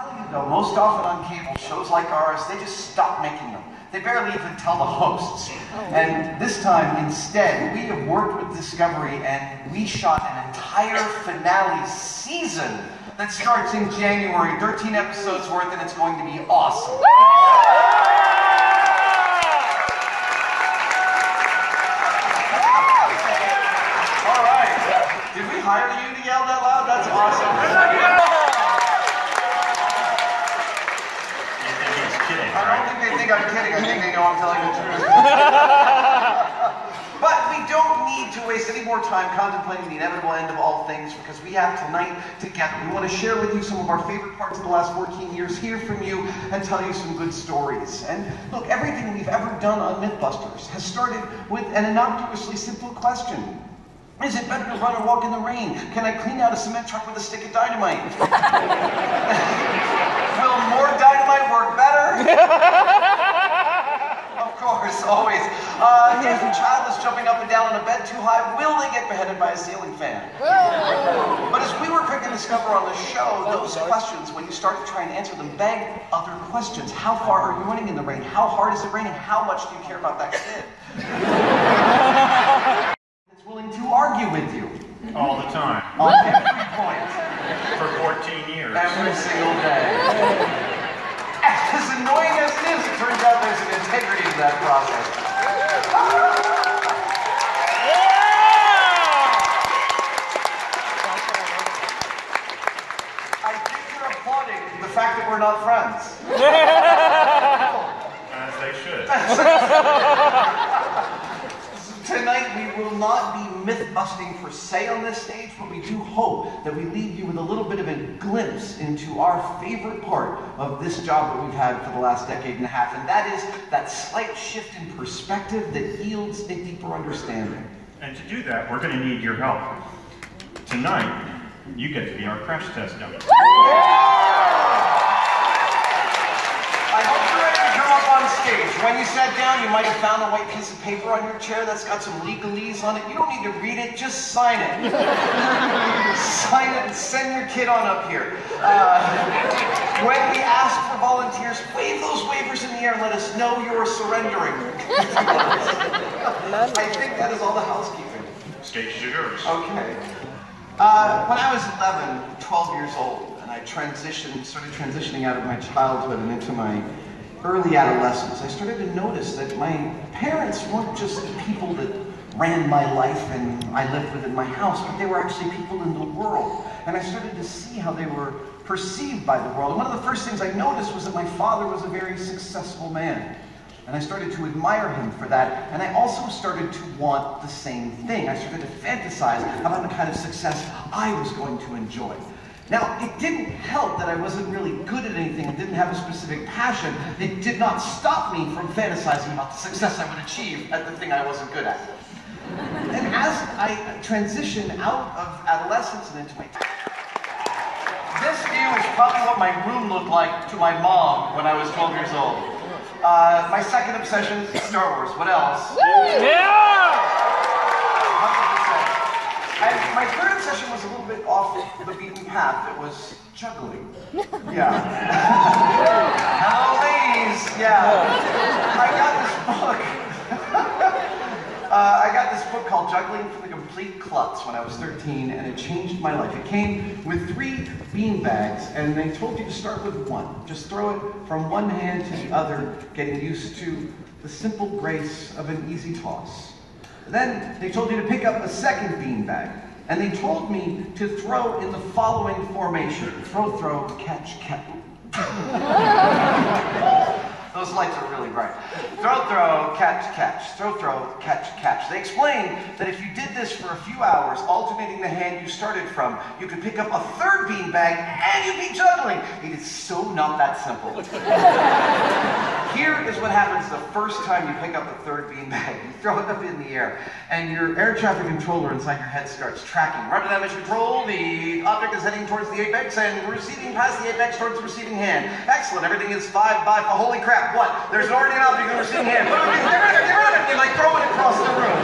telling you though, most often on cable, shows like ours, they just stop making them. They barely even tell the hosts. And this time, instead, we have worked with Discovery and we shot an entire finale season that starts in January, 13 episodes worth, and it's going to be awesome. All right. Did we hire you to yell that loud? That's awesome. I don't think they think I'm kidding. I think they know I'm telling the truth. But we don't need to waste any more time contemplating the inevitable end of all things because we have tonight together. We want to share with you some of our favorite parts of the last 14 years, hear from you, and tell you some good stories. And look, everything we've ever done on Mythbusters has started with an innocuously simple question. Is it better to run or walk in the rain? Can I clean out a cement truck with a stick of dynamite? Will more dynamite work better? Of course, always. If a child is jumping up and down on a bed too high, will they get beheaded by a ceiling fan? But as we were quick to discover on the show, those questions, when you start to try and answer them, beg other questions. How far are you running in the rain? How hard is it raining? How much do you care about that kid? Willing to argue with you. All the time. On every point. For 14 years. Every single day. As annoying as it is, it turns out there's an integrity to that process. I think you're applauding the fact that we're not friends. As they should. Tonight we will not be myth-busting per se on this stage, but we do hope that we leave you with a little bit of a glimpse into our favorite part of this job that we've had for the last decade and a half, and that is that slight shift in perspective that yields a deeper understanding. And to do that, we're going to need your help. Tonight, you get to be our crash test dummy. I hope you're ready to come up on stage. When you sat down, you might have found a white piece of paper on your chair that's got some legalese on it. You don't need to read it, just sign it. Sign it and send your kid on up here. When we ask for volunteers, wave those waivers in the air and let us know you're surrendering. I think that is all the housekeeping. Stage is yours. Okay. When I was 12 years old, I started transitioning out of my childhood and into my early adolescence, I started to notice that my parents weren't just the people that ran my life and I lived with in my house, but they were actually people in the world. And I started to see how they were perceived by the world. And one of the first things I noticed was that my father was a very successful man. And I started to admire him for that. And I also started to want the same thing. I started to fantasize about the kind of success I was going to enjoy. Now, it didn't help that I wasn't really good at anything and didn't have a specific passion. It did not stop me from fantasizing about the success I would achieve at the thing I wasn't good at. And as I transitioned out of adolescence and into my... This view is probably what my room looked like to my mom when I was 12 years old. My second obsession, Star Wars. What else? Yeah! 100%. And my third obsession was a little bit off the beaten path. It was juggling. Yeah. Hello, ladies. Yeah. I got this book called Juggling for the Complete Klutz when I was 13, and it changed my life. It came with 3 bean bags, and they told you to start with one. Just throw it from one hand to the other, getting used to the simple grace of an easy toss. Then they told you to pick up a second beanbag, and they told me to throw in the following formation: throw, throw, catch, catch. Those lights are really bright. Throw, throw, catch, catch. Throw, throw, catch, catch. They explained that if you did this for a few hours, alternating the hand you started from, you could pick up a third beanbag and you'd be juggling. It is so not that simple. Here is what happens the first time you pick up a third beanbag. You throw it up in the air, and your air traffic controller inside your head starts tracking. Rudder damage control, the object is heading towards the apex and receding past the apex towards the receiving hand. Excellent, everything is 5 by 5. Holy crap, what? There's already an object in the receiving hand. Get rid of it, get rid of it! You like throw it across the room.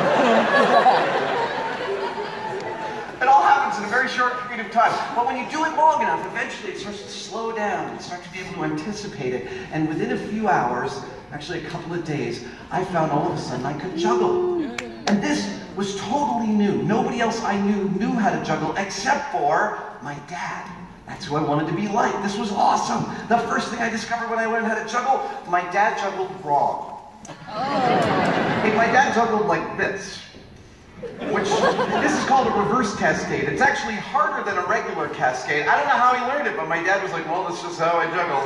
It all happens in a very short period period of time. But when you do it long enough, eventually it starts to slow down. You start to be able to anticipate it. And within a few hours, actually a couple of days, I found all of a sudden I could juggle. And this was totally new. Nobody else I knew how to juggle except for my dad. That's who I wanted to be like. This was awesome. The first thing I discovered when I learned how to juggle, my dad juggled wrong. My dad juggled like this. This is called a reverse cascade. It's actually harder than a regular cascade. I don't know how he learned it, but my dad was like, well, that's just how I juggle.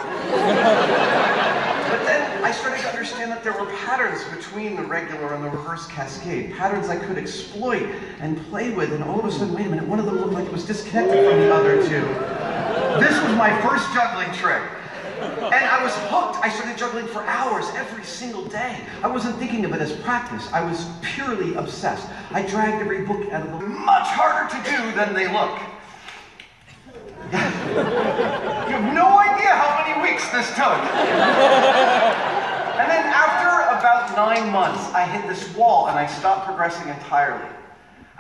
But then I started to understand that there were patterns between the regular and the reverse cascade. Patterns I could exploit and play with, and all of a sudden, wait a minute, one of them looked like it was disconnected from the other two. This was my first juggling trick. And I was hooked. I started juggling for hours every single day. I wasn't thinking of it as practice. I was purely obsessed. I dragged every book out of the much harder to do than they look. You have no idea how many weeks this took. And then after about 9 months, I hit this wall and I stopped progressing entirely.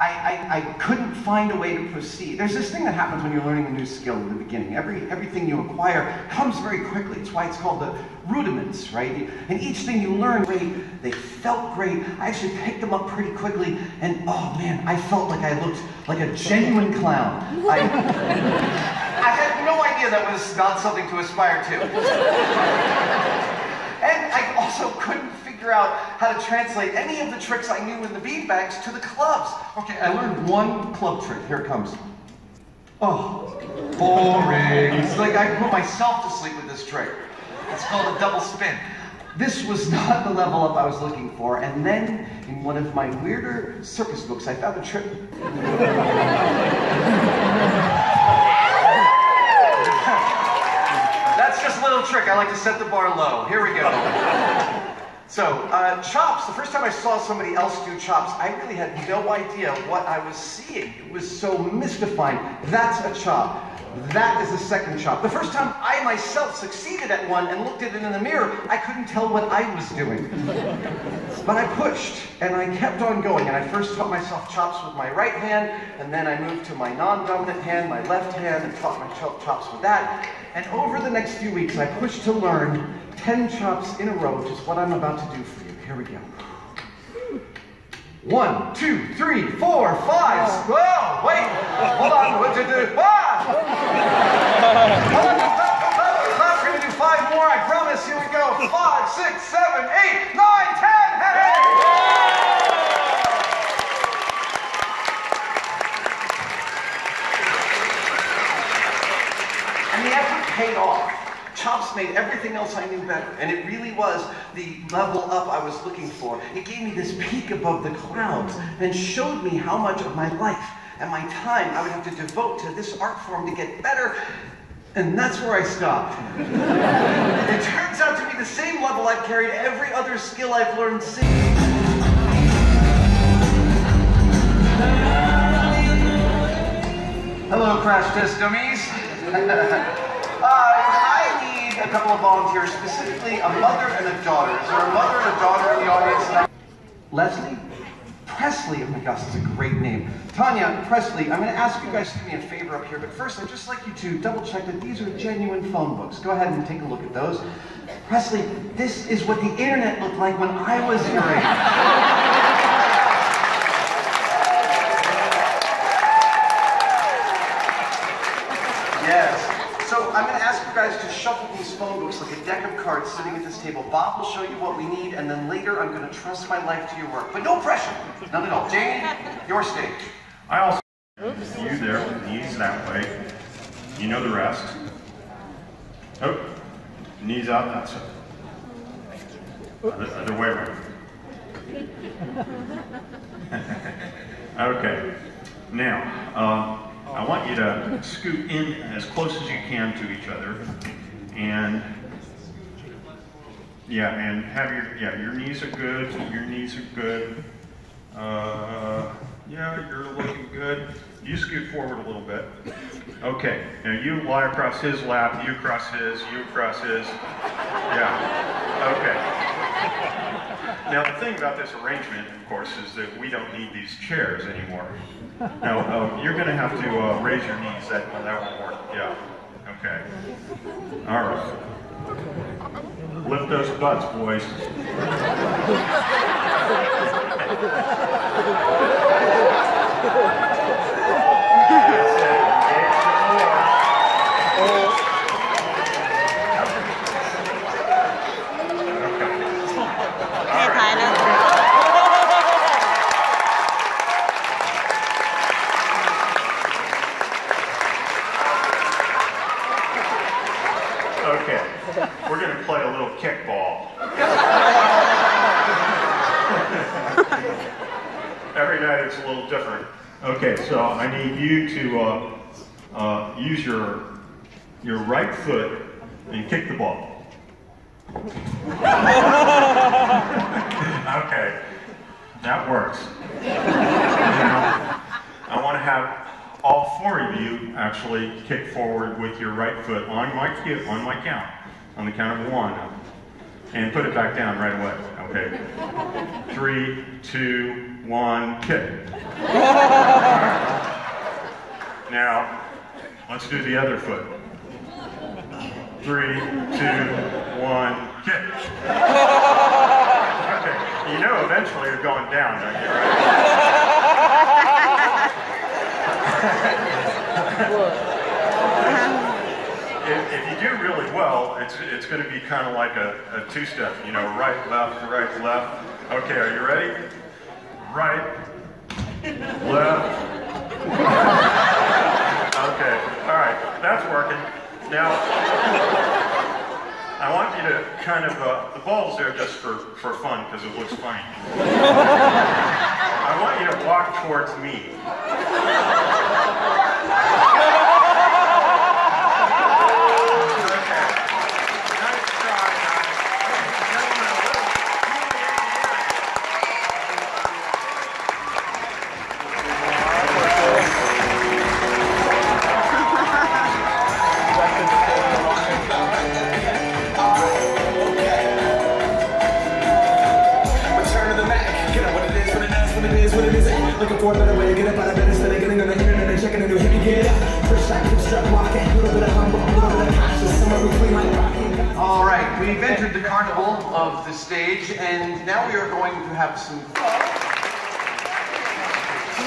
I couldn't find a way to proceed. There's this thing that happens when you're learning a new skill in the beginning. Everything you acquire comes very quickly. It's why it's called the rudiments, right? And each thing you learn, great, they felt great. I actually picked them up pretty quickly, and oh man, I felt like I looked like a genuine clown. I had no idea that was not something to aspire to. And I also couldn't figure out how to translate any of the tricks I knew in the beanbags to the clubs. Okay, I learned one club trick. Here it comes. Oh, boring. It's like I put myself to sleep with this trick. It's called a double spin. This was not the level up I was looking for. And then, in one of my weirder circus books, I found a trick. That's just a little trick. I like to set the bar low. Here we go. So, chops, the first time I saw somebody else do chops, I really had no idea what I was seeing. It was so mystifying. That's a chop. That is a second chop. The first time I myself succeeded at one and looked at it in the mirror, I couldn't tell what I was doing. But I pushed, and I kept on going, and I first taught myself chops with my right hand, and then I moved to my non-dominant hand, my left hand, and taught myself chops with that. And over the next few weeks, I pushed to learn 10 chops in a row, which is what I'm about to do for you. Here we go. 1, 2, 3, 4, 5. Whoa, wait, hold on. What to do? Ah! Hold on, clap. We're gonna do 5 more. I promise. Here we go. 5, 6, 7, 8, 9, 10. Hey! And the effort paid off. Chops made everything else I knew better, and it really was the level up I was looking for. It gave me this peak above the clouds and showed me how much of my life and my time I would have to devote to this art form to get better, and that's where I stopped. It turns out to be the same level I've carried every other skill I've learned since. Hello, crash test dummies. I need a couple of volunteers, specifically a mother and a daughter. Is there a mother and a daughter in the audience? Leslie? Presley, oh my gosh, that's a great name. Tanya, Presley, I'm going to ask you guys to do me a favor up here, but first I'd just like you to double check that these are genuine phone books. Go ahead and take a look at those. Presley, this is what the internet looked like when I was your age. Yes. So I'm going to ask you guys to shuffle these phone books like a deck of cards sitting at this table. Bob will show you what we need, and then later I'm going to trust my life to your work. But no pressure. None at all. Jane, your stage. I also you there, knees that way. You know the rest. Oh, knees out that side. Other way around. Okay. Now, I want you to scoot in as close as you can to each other, and and have your knees are good. Your knees are good. You're looking good. You scoot forward a little bit. Okay. Now you lie across his lap. You across his. You across his. Yeah. Okay. Now the thing about this arrangement, of course, is that we don't need these chairs anymore. Now you're going to have to raise your knees. That won't work. Yeah. Okay. All right. Lift those butts, boys. Okay, we're going to play a little kickball. Every night it's a little different. Okay, so I need you to use your right foot and kick the ball. Okay, that works. Now, I want to have all four of you actually kick forward with your right foot on my count, on the count of 1, and put it back down right away. Okay. 3, 2, 1, kick. Right. Now, let's do the other foot. 3, 2, 1, kick. Okay. You know eventually you're going down, don't you, right? If you do really well, it's going to be kind of like a two-step, you know, right, left. Okay, are you ready? Right, left. Okay, all right, that's working. Now, I want you to kind of, the ball's there just for fun because it looks funny. I want you to walk towards me. Looking for a better way to get up out of bed instead of getting on the internet and checking a new hit me get up. First shot, keep strut walking, a little bit of humble, a little bit of cautious, somewhere between my rocking. All right, we've entered the carnival of the stage, and now we are going to have some fun.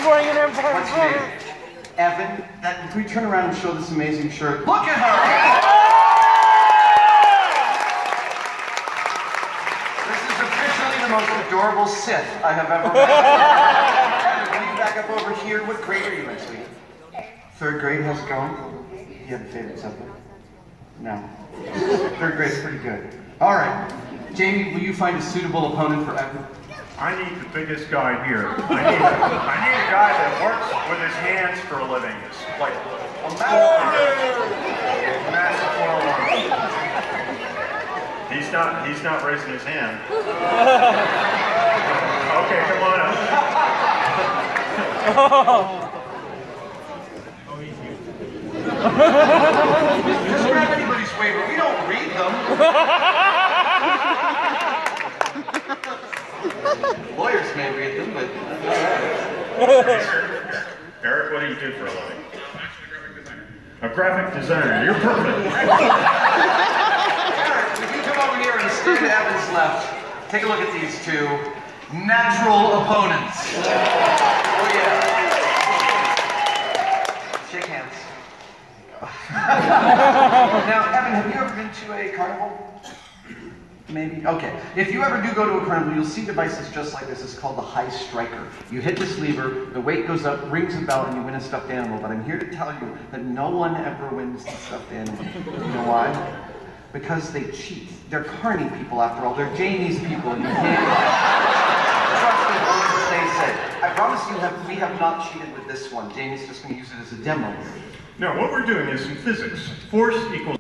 What's your name? Evan. Can we turn around and show this amazing shirt? Look at her! This is officially the most adorable Sith I have ever met. Back up over here. What grade are you in, sweetie? 3rd grade. How's it going? You have a favorite subject? No. 3rd grade's pretty good. All right. Jamie, will you find a suitable opponent for Evan? I need the biggest guy here. I need a guy that works with his hands for a living. It's like a massive one-on-one. He's not raising his hand. Okay, come on up. Just grab anybody's waiver. We don't read them. Lawyers may read them, but... Eric, what do you do for a living? A graphic designer. You're perfect. Eric, if you come over here and stand to Evan's left, take a look at these two natural opponents. Oh, yeah. Shake hands. Now, Evan, have you ever been to a carnival? Maybe? Okay. If you ever do go to a carnival, you'll see devices just like this. It's called the high striker. You hit this lever, the weight goes up, rings a bell, and you win a stuffed animal. But I'm here to tell you that no one ever wins the stuffed animal. You know why? Because they cheat. They're carny people, after all. They're Jamie's people, and you can't... Trust me, stay safe. I promise you we have not cheated with this one. Jamie's just going to use it as a demo. No, what we're doing is some physics. Force equals...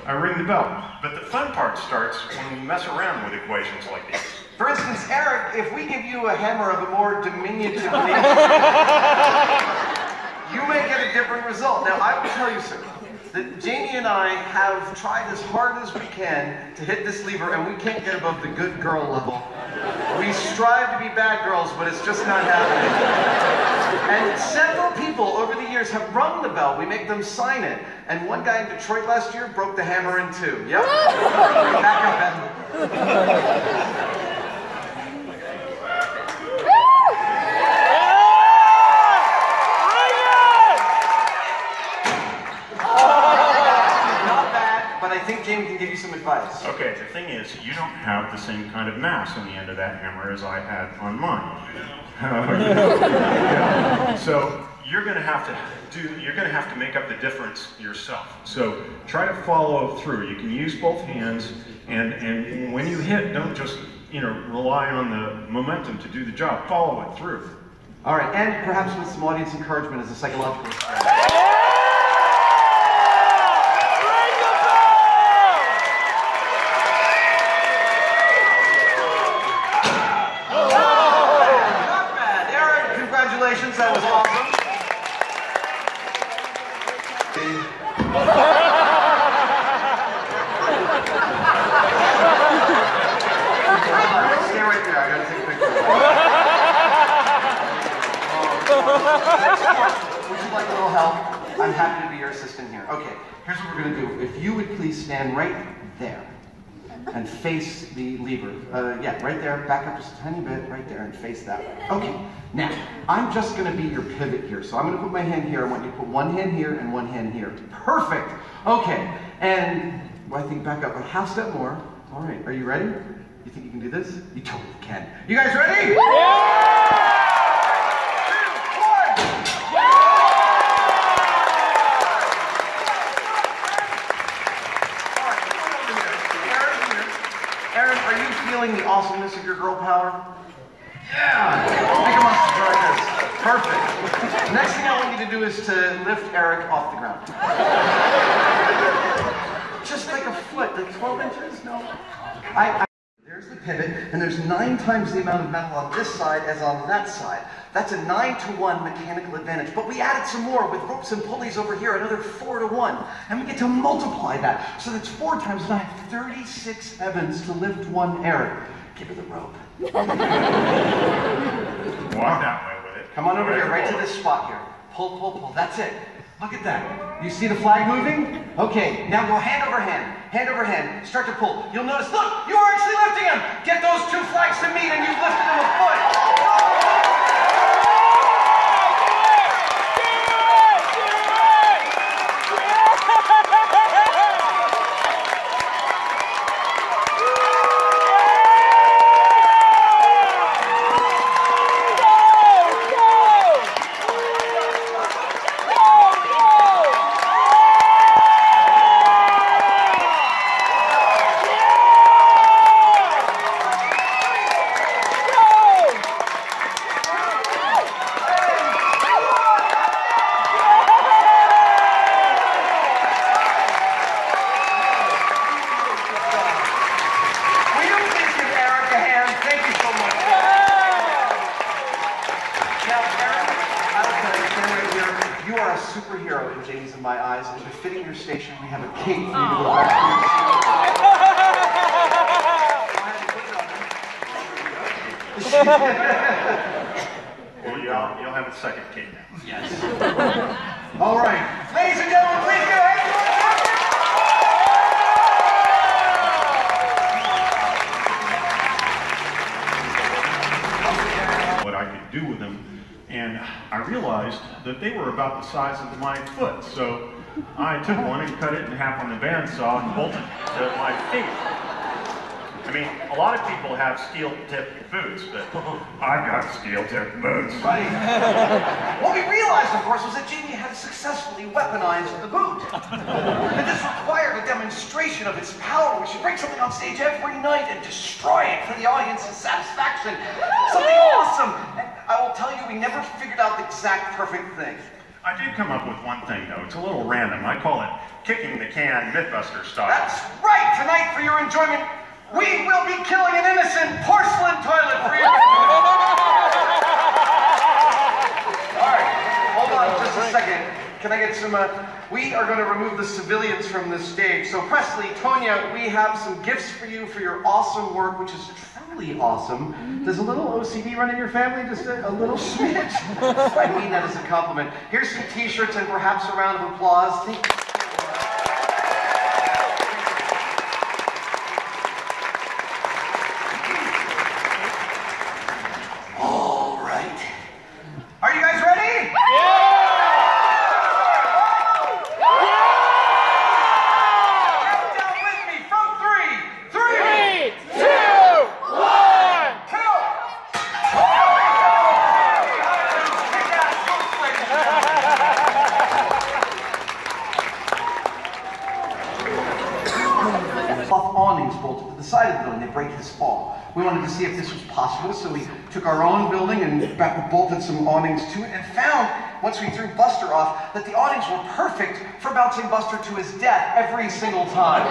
I ring the bell. But the fun part starts when we mess around with equations like these. For instance, Eric, if we give you a hammer of a more diminutive nature, you may get a different result. Now, I will tell you, sir, that Jamie and I have tried as hard as we can to hit this lever, and we can't get above the good girl level. We strive to be bad girls, but it's just not happening. And several people over the years have rung the bell. We make them sign it. And one guy in Detroit last year broke the hammer in two. Yep. Back up, Ben. I think Jamie can give you some advice. Okay, the thing is, you don't have the same kind of mass on the end of that hammer as I had on mine. Yeah. So you're going to have to make up the difference yourself. So try to follow through. You can use both hands, and when you hit, don't just rely on the momentum to do the job. Follow it through. All right, and perhaps with some audience encouragement as a psychological experiment. That was awesome. Stay right there. I gotta take a picture. Would you like a little help? I'm happy to be your assistant here. Okay, here's what we're gonna do. If you would please stand right there and face the lever. Yeah, right there. Back up just a tiny bit, right there, and face that way. Okay. Now, I'm just going to be your pivot here. So I'm going to put my hand here. I want you to put one hand here and one hand here. Perfect. Okay. And I think back up a half step more. All right. Are you ready? You think you can do this? You totally can. You guys ready? Yeah! 3, 2, 1. All right. Come over here. Aaron here. Aaron, are you feeling the awesomeness of your girl power? Yeah! Make a monster like this. Perfect. Next thing I want you to do is to lift Eric off the ground. Just like a foot, like 12 inches? No. There's the pivot, and there's 9 times the amount of metal on this side as on that side. That's a 9-to-1 mechanical advantage. But we added some more with ropes and pulleys over here, another 4-to-1. And we get to multiply that. So that's 4 times 9, 36 heavens to lift one Eric. Give her the rope. Walk that way with it. Come on over here, right to this spot here. Pull, pull, pull. That's it. Look at that. You see the flag moving? Okay, now go hand over hand. Hand over hand. Start to pull. You'll notice, look, you are actually lifting him. Get those 2 flags to meet and you've lifted him a foot. Superhero in Jamie's and my eyes, and befitting your station, we have a cape for you to go back to. Well, you'll have a second cape now. Yes. All right, ladies and gentlemen, please go ahead. What I could do with them. And I realized that they were about the size of my foot, so I took one and cut it in half on the bandsaw and bolted it to my feet. I mean, a lot of people have steel-tipped boots, but I got steel-tipped boots. Right. What we realized, of course, was that Jamie had successfully weaponized the boot. And this required a demonstration of its power. We should bring something on stage every night and destroy it for the audience's satisfaction. Something awesome. And I will tell you, we never figured out the exact perfect thing. I did come up with one thing, though. It's a little random. I call it kicking the can Mythbuster style. That's right. Tonight, for your enjoyment, we will be killing an innocent porcelain toilet for you. All right, hold on just a second. can I get some, we are going to remove the civilians from this stage. So Presley, Tonya, we have some gifts for you for your awesome work, which is truly awesome. Does a little OCD run in your family? Just a little smidge? I mean that as a compliment. Here's some t-shirts and perhaps a round of applause. Thank you. Awnings bolted to the side of the building. They break this fall. We wanted to see if this was possible, so we took our own building and bolted some awnings to it and found, once we threw Buster off, that the awnings were perfect for bouncing Buster to his death every single time.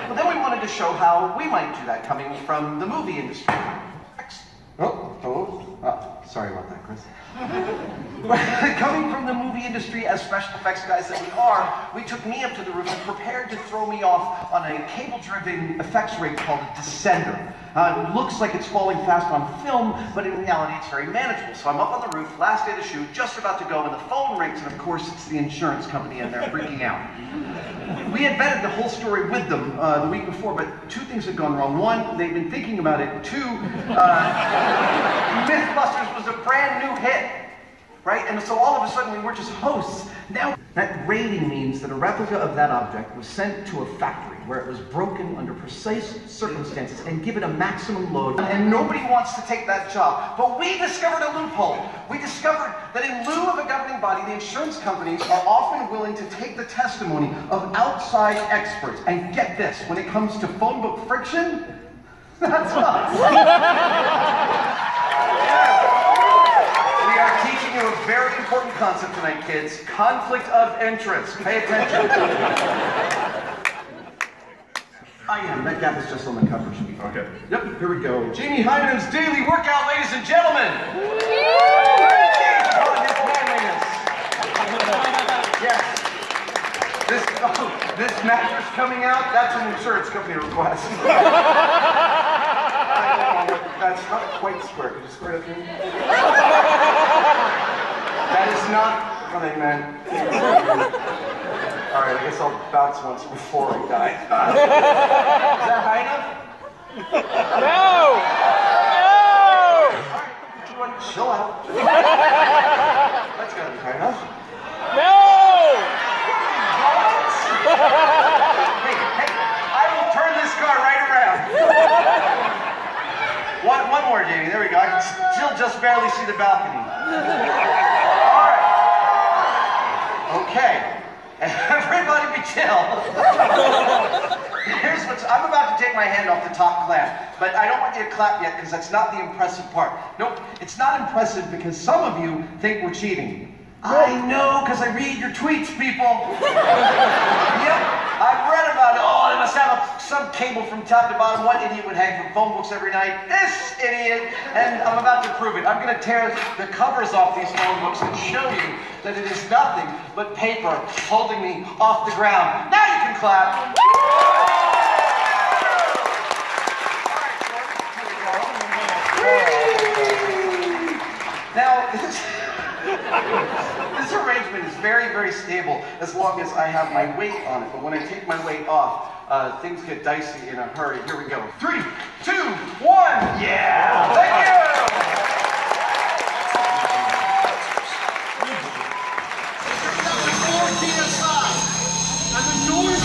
But then we wanted to show how we might do that coming from the movie industry. Sorry about that, Chris. Coming from the movie industry as special effects guys that we are, we took me up to the roof and prepared to throw me off on a cable-driven effects rig called a descender. It looks like it's falling fast on film, but in reality it's very manageable. So I'm up on the roof, last day of the shoot, just about to go, and the phone rings, and of course it's the insurance company, and they're freaking out. We had vetted the whole story with them the week before, but two things had gone wrong. One, they'd been thinking about it. Two, Mythbusters was a brand new hit, right? And so all of a sudden we were just hosts. Now, that rating means that a replica of that object was sent to a factory where it was broken under precise circumstances and given a maximum load. And nobody wants to take that job. But we discovered a loophole. We discovered that in lieu of a governing body, the insurance companies are often willing to take the testimony of outside experts. And get this, when it comes to phone book friction, that's us. We are teaching you a very important concept tonight, kids. Conflict of interest. Pay attention. I am. That gap is just on the cover. Should be fine. Okay. Yep, here we go. Jamie Hyman's Daily Workout, ladies and gentlemen. Yes. This mattress coming out, that's an insurance company request. That's not quite square. Could you square it up here? That is not what I meant. All right, I guess I'll bounce once before I die. Is that high enough? No! All right, everyone chill out. That's gotta be high enough. No! Hey, I will turn this car right around. One more, Jamie. There we go. I can still just barely see the balcony. All right. Okay. Everybody be chill. Here's what's... I'm about to take my hand off the top clamp, but I don't want you to clap yet because that's not the impressive part. Nope, it's not impressive because some of you think we're cheating. I know, because I read your tweets, people. Yep, I've read about it. Oh, they must have some cable from top to bottom. One idiot would hang from phone books every night. This idiot. And I'm about to prove it. I'm going to tear the covers off these phone books and show you that it is nothing but paper holding me off the ground. Now you can clap. Now, this arrangement is very, very stable as long as I have my weight on it. But when I take my weight off, things get dicey in a hurry. Here we go. 3, 2, 1. Yeah! Thank you! And the doors...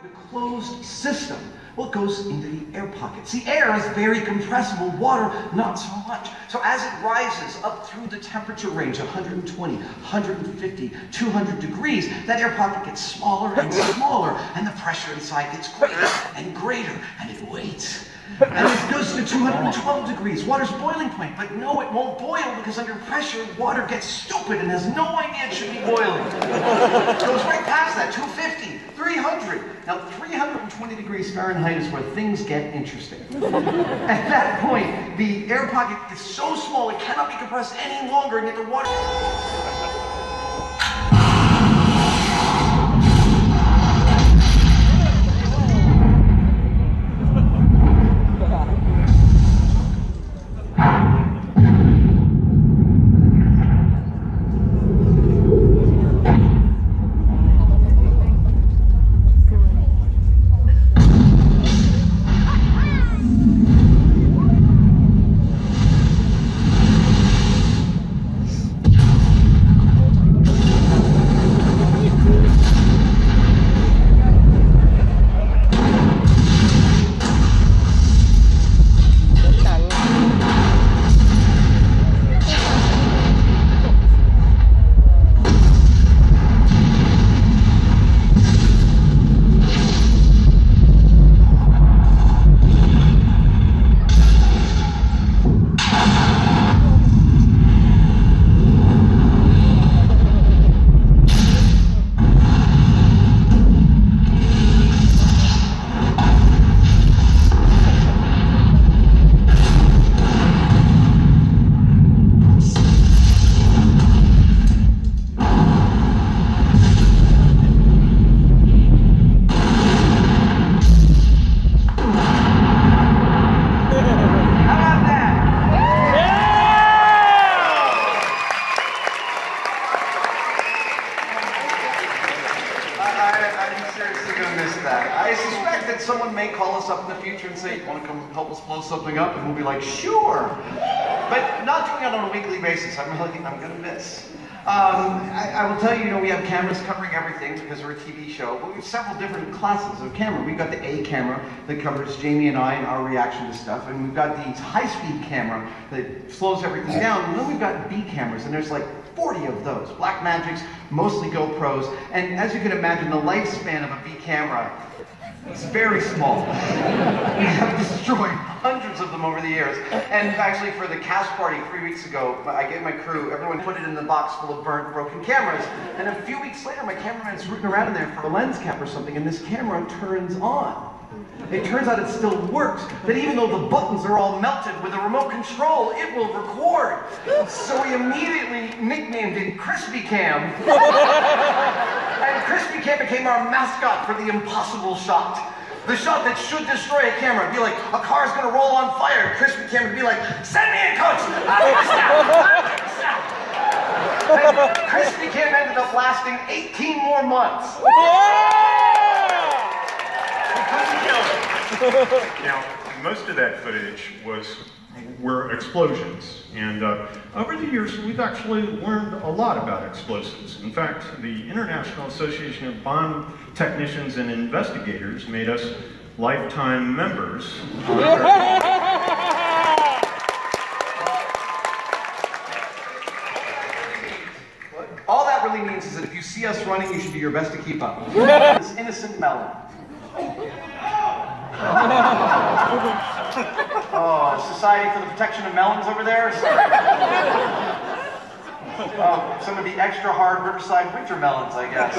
A closed system Well, it goes into the air pockets. The air is very compressible, water not so much. So as it rises up through the temperature range, 120, 150, 200 degrees, that air pocket gets smaller and smaller, and the pressure inside gets greater and greater, and it waits. And it goes to 212 degrees, water's boiling point, but no, it won't boil because under pressure, water gets stupid and has no idea it should be boiling. It goes right past that, 250, 300. Now, 320 degrees Fahrenheit is where things get interesting. At that point, the air pocket is so small it cannot be compressed any longer, and yet the water... I suspect that someone may call us up in the future and say, want to come help us blow something up? And we'll be like, sure. But not doing it on a weekly basis. I'm going to miss. I will tell you, we have cameras covering everything because we're a TV show, but we have several different classes of camera. We've got the A camera that covers Jamie and I and our reaction to stuff, and we've got the high-speed camera that slows everything down, and then we've got B cameras, and there's like 40 of those. Blackmagics, mostly GoPros, and as you can imagine, the lifespan of a B camera is very small. We have destroyed hundreds of them over the years. And actually for the cast party 3 weeks ago, I gave my crew, everyone put it in the box full of burnt, broken cameras. And a few weeks later, my cameraman's rooting around in there for a lens cap or something, and this camera turns on. It turns out it still works, that even though the buttons are all melted, with a remote control, it will record. So we immediately nicknamed it Crispy Cam. And Crispy Cam became our mascot for the impossible shot. The shot that should destroy a camera. It'd be like, a car's gonna roll on fire. Crispy Cam would be like, send me in, coach! And Crispy Cam ended up lasting 18 more months. Now, most of that footage were explosions, and over the years we've actually learned a lot about explosives. In fact, the International Association of Bomb Technicians and Investigators made us lifetime members. All that really means is that if you see us running, you should do your best to keep up. This innocent melon. Oh, Society for the Protection of Melons over there? Sorry. Oh, some of the extra hard Riverside winter melons, I guess.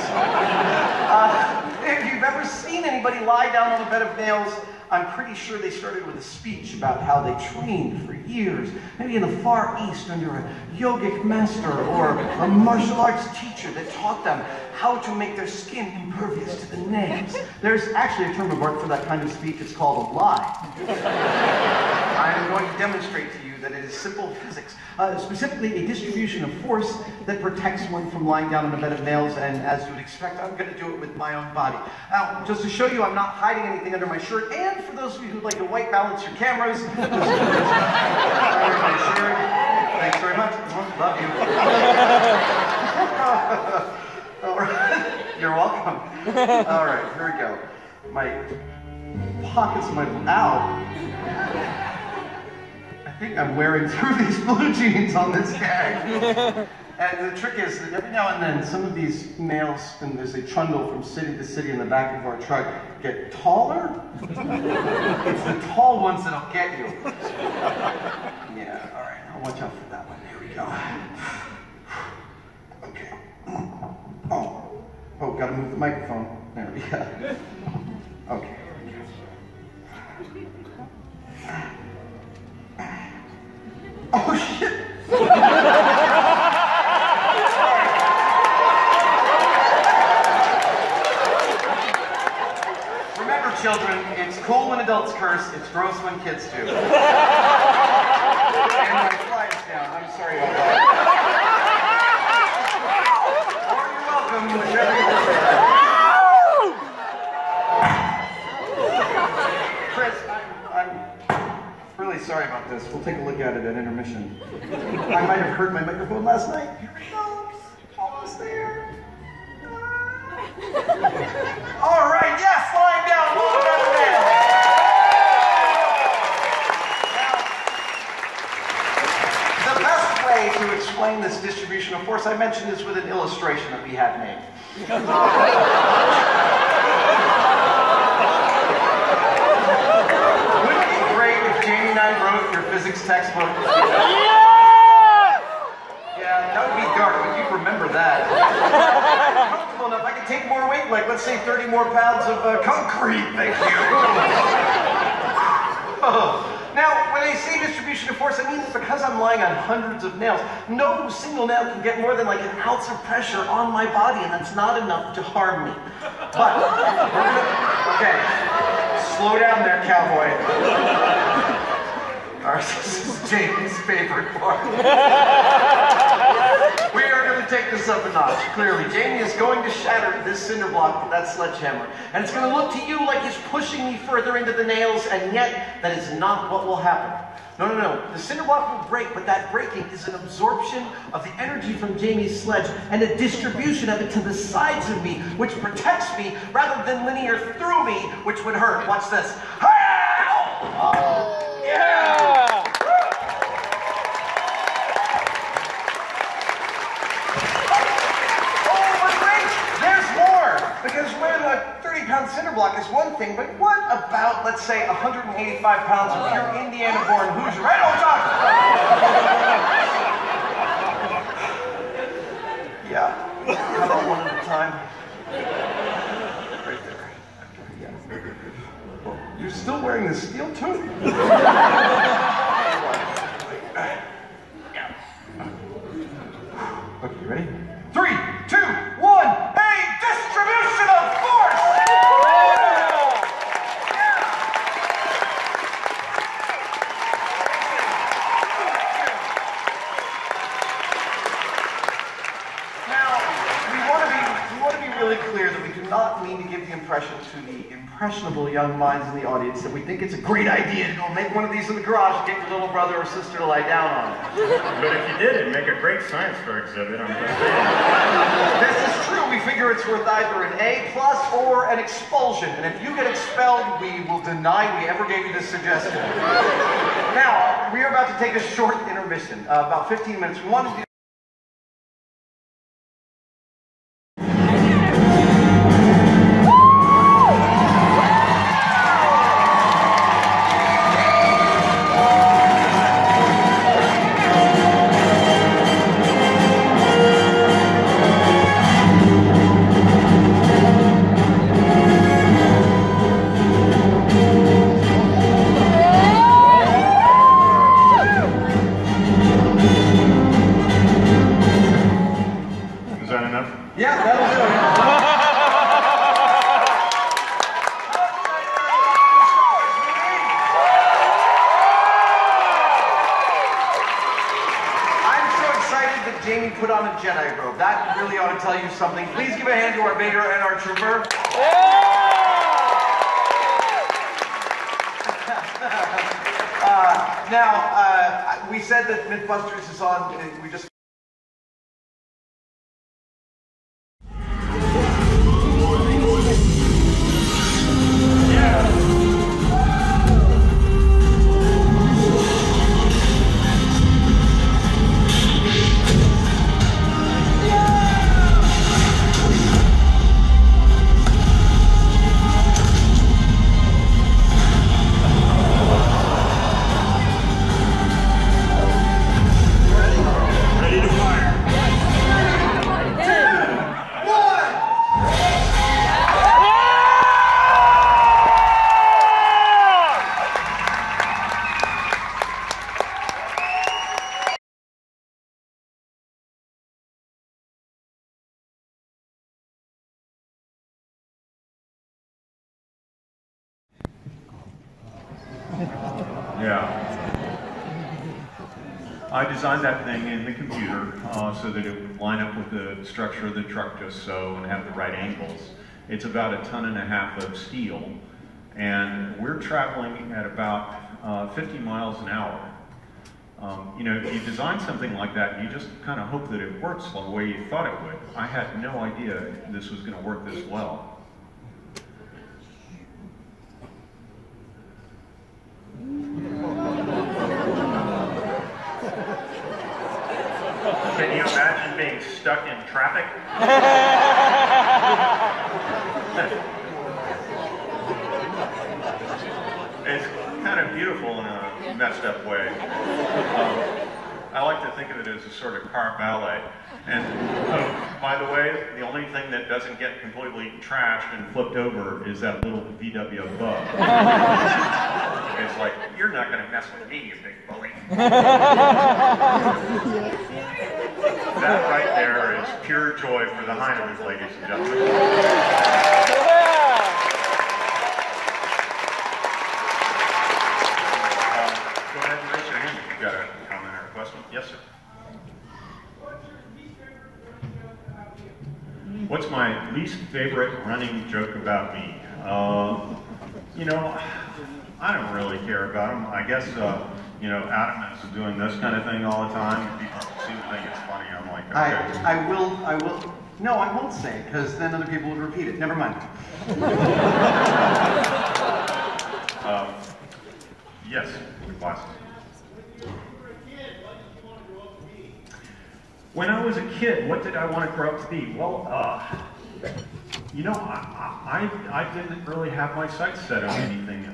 If you've ever seen anybody lie down on a bed of nails, I'm pretty sure they started with a speech about how they trained for years, maybe in the Far East under a yogic master or a martial arts teacher that taught them how to make their skin impervious to the nails. There's actually a term of art for that kind of speech. It's called a lie. I'm going to demonstrate to you that it is simple physics, specifically a distribution of force that protects one from lying down on a bed of nails, and as you would expect, I'm going to do it with my own body. Now, just to show you I'm not hiding anything under my shirt, and for those of you who'd like to white balance your cameras, just under my shirt. Thanks very much. Love you. All right. You're welcome. All right, here we go. pockets of my, ow. I think I'm wearing through these blue jeans on this gag. And the trick is that every now and then, some of these nails, and there's a trundle from city to city in the back of our truck, get taller. It's the tall ones that'll get you. Yeah, all right, I'll watch out for that one. Here we go. Okay. Oh, gotta move the microphone. There we go. Okay. Oh, shit! Remember, children, it's cool when adults curse, it's gross when kids do. And my slide's down. I'm sorry about that. Or you're welcome, whichever you prefer. Chris, I'm really sorry about this. We'll take a look at it at intermission. I might have hurt my microphone last night. Here it goes. Almost there. All right, yes, lying down. Welcome back to bed. Now, the best way to explain this distribution of force, I mentioned this with an illustration that we had made. Wouldn't it be great if Jamie and I wrote your physics textbook? Yeah, that would be dark, but you'd remember that. Comfortable enough, I could take more weight, like let's say 30 more pounds of concrete, thank you. Now, when I say distribution of force, I mean that because I'm lying on hundreds of nails, no single nail can get more than like an ounce of pressure on my body, and that's not enough to harm me. But, okay, slow down there, cowboy. This is Jamie's favorite part. We are going to take this up a notch, clearly. Jamie is going to shatter this cinder block with that sledgehammer. And it's going to look to you like he's pushing me further into the nails, and yet that is not what will happen. No. The cinder block will break, but that breaking is an absorption of the energy from Jamie's sledge and a distribution of it to the sides of me, which protects me rather than linear through me, which would hurt. Watch this. Oh, yeah! Because where the 30-pound cinder block is one thing, but what about, let's say, 185 pounds of pure Indiana-born Hoosier? Right on top! Yeah. How about one at a time? Right there. Yeah. Well, you're still wearing the steel toe? Okay, you ready? 3, 2, 1, distribution of force! Now, we want to be really clear that we do not mean to give the impression to the impressionable young minds in the audience that we think it's a great idea to go make one of these in the garage and get your little brother or sister to lie down on it. But if you did, it'd make a great science fair exhibit. I'm just saying. This is true. We figure it's worth either an A+ or an expulsion. And if you get expelled, we will deny we ever gave you this suggestion. Now, we are about to take a short intermission, about 15 minutes. We want to do Jamie put on a Jedi robe. That really ought to tell you something. Please give a hand to our Vader and our Trooper. Now, we said that Mythbusters is on. We just. Yeah. Yeah. I designed that thing in the computer so that it would line up with the structure of the truck just so and have the right angles. It's about 1.5 tons of steel, and we're traveling at about 50 miles an hour. You know, if you design something like that, you just kind of hope that it works the way you thought it would. I had no idea this was going to work this well. Can you imagine being stuck in traffic? It's kind of beautiful in a messed up way. I like to think of it as a sort of car ballet. And by the way, the only thing that doesn't get completely trashed and flipped over is that little VW bug. It's like, you're not going to mess with me, you big bully. That right there is pure joy for the Heinemans, ladies and gentlemen. Go ahead and raise your hand if you've got a comment or a question. Yes, sir. What's my least favorite running joke about me? You know, I don't really care about them. I guess, you know, Adam is doing this kind of thing all the time. People seem to think it's funny. I'm like, okay. I will. No, I won't say it, because then other people would repeat it. Never mind. Yes, glasses. When I was a kid, what did I want to grow up to be? Well, you know, I didn't really have my sights set on anything.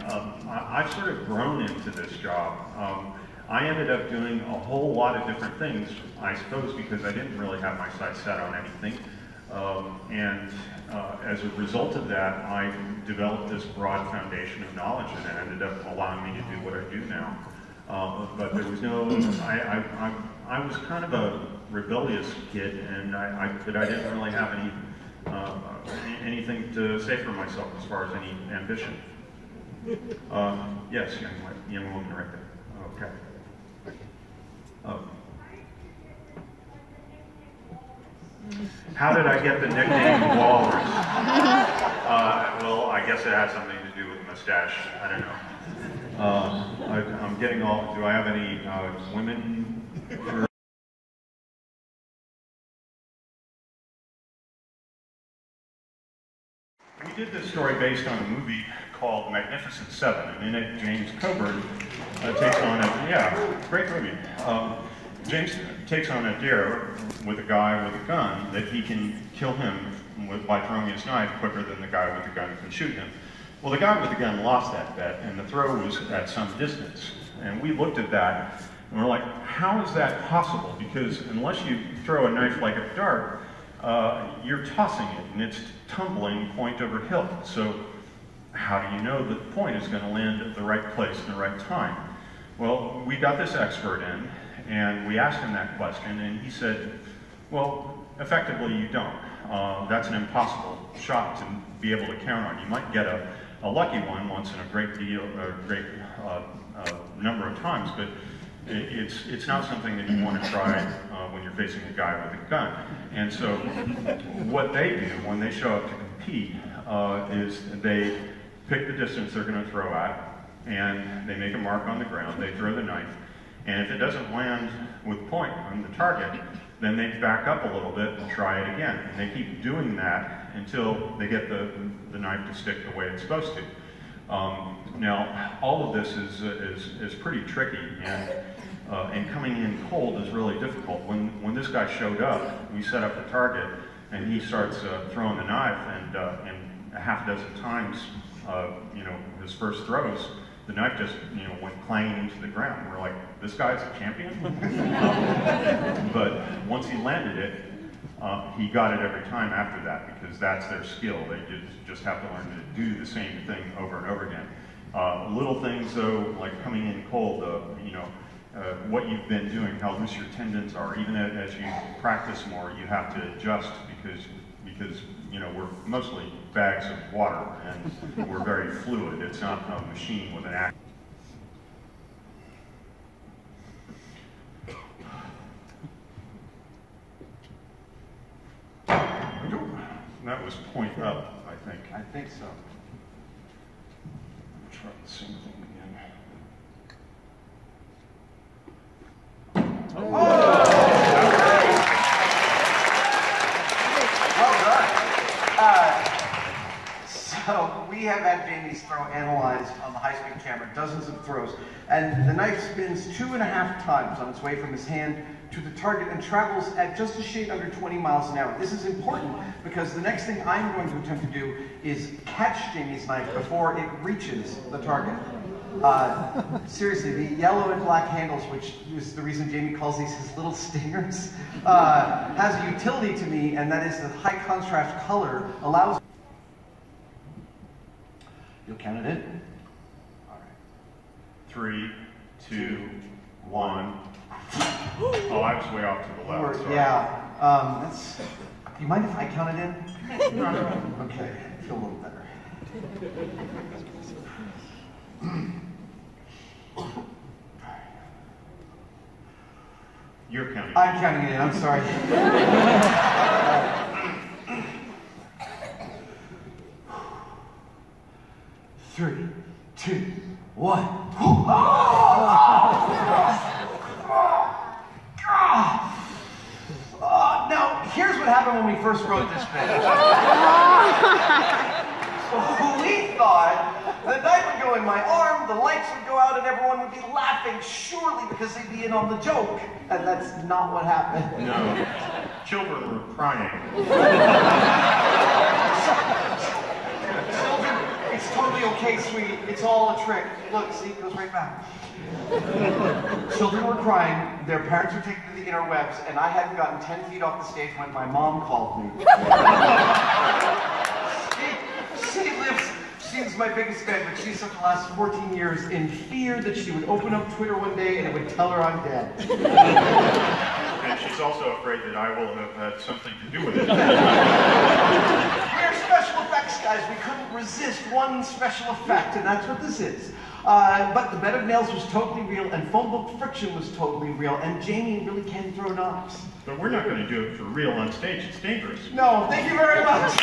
I've sort of grown into this job. I ended up doing a whole lot of different things, I suppose, because I didn't really have my sights set on anything. As a result of that, I developed this broad foundation of knowledge, and it ended up allowing me to do what I do now. But there was no, I was kind of a rebellious kid, and I didn't really have anything to say for myself as far as any ambition. Yes, young woman right there. Okay. How did I get the nickname Walrus? Well, I guess it had something to do with mustache. I don't know. I'm getting all. Do I have any women? We did this story based on a movie called Magnificent Seven, and in it, James Coburn takes on a great movie. James takes on a dare with a guy with a gun that he can kill him by throwing his knife quicker than the guy with the gun can shoot him. Well, the guy with the gun lost that bet, and the throw was at some distance. And we looked at that, and we're like, how is that possible? Because unless you throw a knife like a dart, you're tossing it, and it's tumbling point over hill. So how do you know that the point is going to land at the right place in the right time? Well, we got this expert in, and we asked him that question, and he said, well, effectively you don't. That's an impossible shot to be able to count on. You might get a lucky one once in a great number of times, but it's not something that you want to try when you're facing a guy with a gun. And so what they do when they show up to compete is they pick the distance they're going to throw at, and they make a mark on the ground, they throw the knife, and if it doesn't land with point on the target, then they back up a little bit and try it again. And they keep doing that until they get the knife to stick the way it's supposed to. Now, all of this is pretty tricky, and coming in cold is really difficult. When this guy showed up, we set up the target, and he starts throwing the knife, and a half dozen times, you know, his first throws, the knife just, you know, went clanging into the ground. We're like, this guy's a champion? But once he landed it, he got it every time after that, because that's their skill. They just have to learn to do the same thing over and over again. Little things, though, like coming in cold, you know, what you've been doing, how loose your tendons are. Even as you practice more, you have to adjust because you know, we're mostly bags of water and we're very fluid. It's not a machine with an action. point up, I think. I think so. Try the same thing again. Oh! Well done. So we have had Jamie's throw analyzed on the high-speed camera, dozens of throws, and the knife spins 2.5 times on its way from his hand to the target and travels at just a shade under 20 miles an hour. This is important because the next thing I'm going to attempt to do is catch Jamie's knife before it reaches the target. Seriously, the yellow and black handles, which is the reason Jamie calls these his little stingers, has a utility to me, and that is the high contrast color allows... You'll count it in? All right. 3, 2, 1. Oh, I was way off to the left. Sorry. Yeah. Do you mind if I count it in? Okay, I feel a little better. You're counting. I'm counting it in, I'm sorry. 3, 2, 1. Now, here's what happened when we first wrote this bit. We thought the knife would go in my arm, the lights would go out, and everyone would be laughing, surely because they'd be in on the joke. And that's not what happened. No. Children were crying. Children, it's totally okay, sweetie. It's all a trick. Look, see, it goes right back. Children were crying, their parents were taken to the interwebs, and I hadn't gotten 10 feet off the stage when my mom called me. She's my biggest fan, but she spent the last 14 years in fear that she would open up Twitter one day and it would tell her I'm dead. And she's also afraid that I will have had something to do with it. We're special effects guys. We couldn't resist one special effect, and that's what this is. But the bed of nails was totally real, and phone book friction was totally real, and Jamie really can throw knives. But we're not going to do it for real on stage. It's dangerous. No, thank you very much.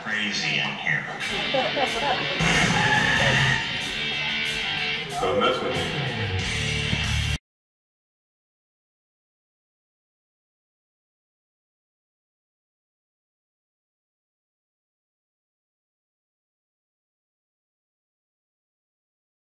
Crazy in here. Don't mess with me.